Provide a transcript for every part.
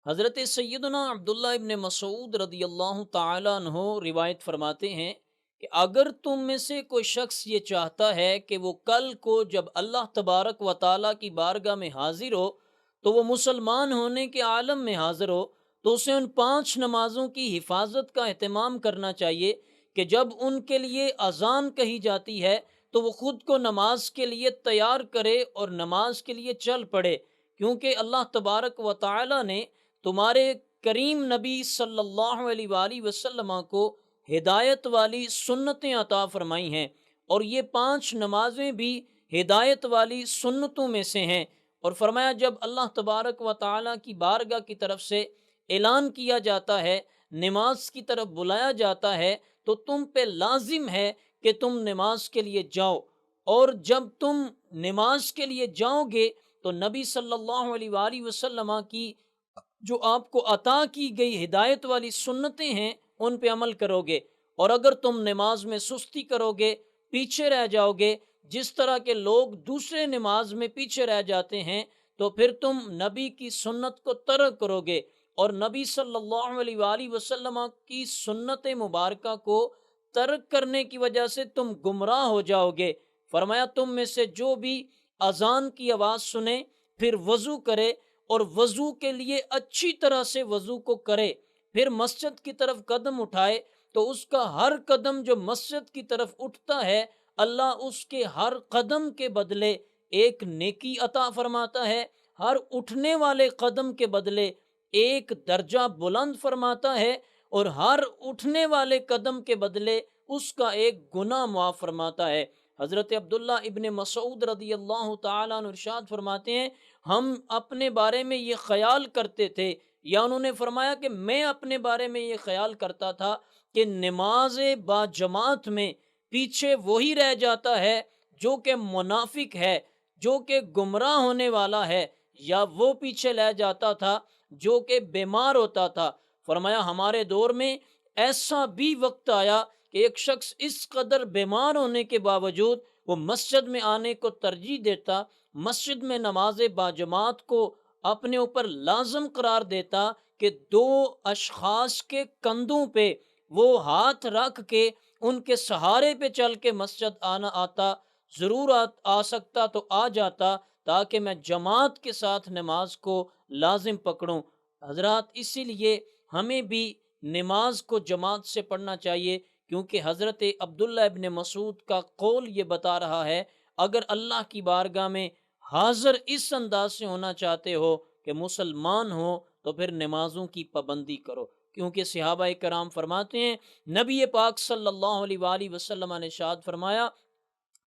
حضرت سیدنا عبداللہ ابن مسعود رضی اللہ تعالیٰ عنہ روایت فرماتے ہیں کہ اگر تم میں سے کوئی شخص یہ چاہتا ہے کہ وہ کل کو جب اللہ تبارک و تعالیٰ کی بارگاہ میں حاضر ہو تو وہ مسلمان ہونے کے عالم میں حاضر ہو، تو اسے ان 5 نمازوں کی حفاظت کا اہتمام کرنا چاہیے کہ جب ان کے لیے اذان کہی جاتی ہے تو وہ خود کو نماز کے لیے تیار کرے اور نماز کے لیے چل پڑے، کیونکہ اللہ تبارک و تعالیٰ نے تمہارے کریم نبی صلی اللہ علیہ وآلہ وسلم کو ہدایت والی سنتیں عطا فرمائی ہیں، اور یہ 5 نمازیں بھی ہدایت والی سنتوں میں سے ہیں۔ اور فرمایا جب اللہ تبارک و تعالیٰ کی بارگاہ کی طرف سے اعلان کیا جاتا ہے، نماز کی طرف بلایا جاتا ہے، تو تم پہ لازم ہے کہ تم نماز کے لیے جاؤ، اور جب تم نماز کے لیے جاؤ گے تو نبی صلی اللہ علیہ وآلہ وسلم کی جو آپ کو عطا کی گئی ہدایت والی سنتیں ہیں ان پہ عمل کرو گے۔ اور اگر تم نماز میں سستی کرو گے، پیچھے رہ جاؤ گے، جس طرح کے لوگ دوسرے نماز میں پیچھے رہ جاتے ہیں، تو پھر تم نبی کی سنت کو ترک کرو گے، اور نبی صلی اللہ علیہ وآلہ وسلم کی سنت مبارکہ کو ترک کرنے کی وجہ سے تم گمراہ ہو جاؤ گے۔ فرمایا تم میں سے جو بھی اذان کی آواز سنے پھر وضو کرے، اور وضو کے لیے اچھی طرح سے وضو کو کرے، پھر مسجد کی طرف قدم اٹھائے، تو اس کا ہر قدم جو مسجد کی طرف اٹھتا ہے اللہ اس کے ہر قدم کے بدلے ایک نیکی عطا فرماتا ہے، ہر اٹھنے والے قدم کے بدلے ایک درجہ بلند فرماتا ہے، اور ہر اٹھنے والے قدم کے بدلے اس کا ایک گناہ معاف فرماتا ہے۔ حضرت عبداللہ ابن مسعود رضی اللہ تعالیٰ عنہ ارشاد فرماتے ہیں ہم اپنے بارے میں یہ خیال کرتے تھے، یا انہوں نے فرمایا کہ میں اپنے بارے میں یہ خیال کرتا تھا کہ نماز با جماعت میں پیچھے وہی رہ جاتا ہے جو کہ منافق ہے، جو کہ گمراہ ہونے والا ہے، یا وہ پیچھے رہ جاتا تھا جو کہ بیمار ہوتا تھا۔ فرمایا ہمارے دور میں ایسا بھی وقت آیا کہ ایک شخص اس قدر بیمار ہونے کے باوجود وہ مسجد میں آنے کو ترجیح دیتا، مسجد میں نماز باجماعت کو اپنے اوپر لازم قرار دیتا کہ 2 اشخاص کے کندھوں پہ وہ ہاتھ رکھ کے ان کے سہارے پہ چل کے مسجد آتا، ضرور آ سکتا تو آ جاتا تاکہ میں جماعت کے ساتھ نماز کو لازم پکڑوں۔ حضرات اسی لیے ہمیں بھی نماز کو جماعت سے پڑھنا چاہیے، کیونکہ حضرت عبداللہ ابن مسعود کا قول یہ بتا رہا ہے اگر اللہ کی بارگاہ میں حاضر اس انداز سے ہونا چاہتے ہو کہ مسلمان ہو تو پھر نمازوں کی پابندی کرو، کیونکہ صحابہ کرام فرماتے ہیں نبی پاک صلی اللہ علیہ وآلہ وسلم نے ارشاد فرمایا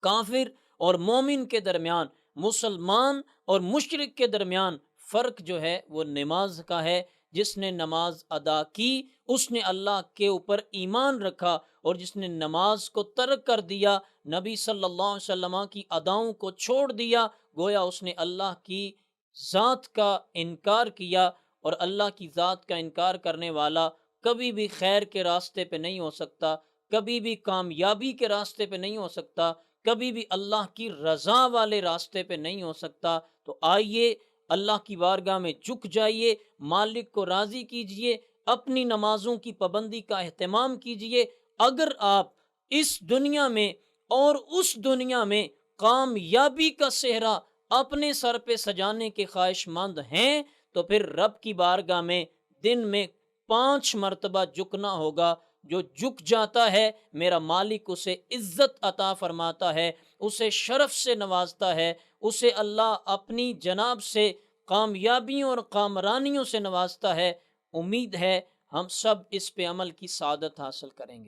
کافر اور مومن کے درمیان، مسلمان اور مشرک کے درمیان فرق جو ہے وہ نماز کا ہے۔ جس نے نماز ادا کی اس نے اللہ کے اوپر ایمان رکھا، اور جس نے نماز کو ترک کر دیا، نبی صلی اللہ علیہ وسلم کی اداؤں کو چھوڑ دیا، گویا اس نے اللہ کی ذات کا انکار کیا، اور اللہ کی ذات کا انکار کرنے والا کبھی بھی خیر کے راستے پہ نہیں ہو سکتا، کبھی بھی کامیابی کے راستے پہ نہیں ہو سکتا، کبھی بھی اللہ کی رضا والے راستے پہ نہیں ہو سکتا۔ تو آئیے اللہ کی بارگاہ میں جھک جائیے، مالک کو راضی کیجئے، اپنی نمازوں کی پابندی کا اہتمام کیجئے۔ اگر آپ اس دنیا میں اور اس دنیا میں کامیابی کا صحرا اپنے سر پہ سجانے کے خواہش مند ہیں تو پھر رب کی بارگاہ میں دن میں 5 مرتبہ جھکنا ہوگا۔ جو جھک جاتا ہے میرا مالک اسے عزت عطا فرماتا ہے، اسے شرف سے نوازتا ہے، اسے اللہ اپنی جناب سے کامیابیوں اور کامرانیوں سے نوازتا ہے۔ امید ہے ہم سب اس پہ عمل کی سعادت حاصل کریں گے۔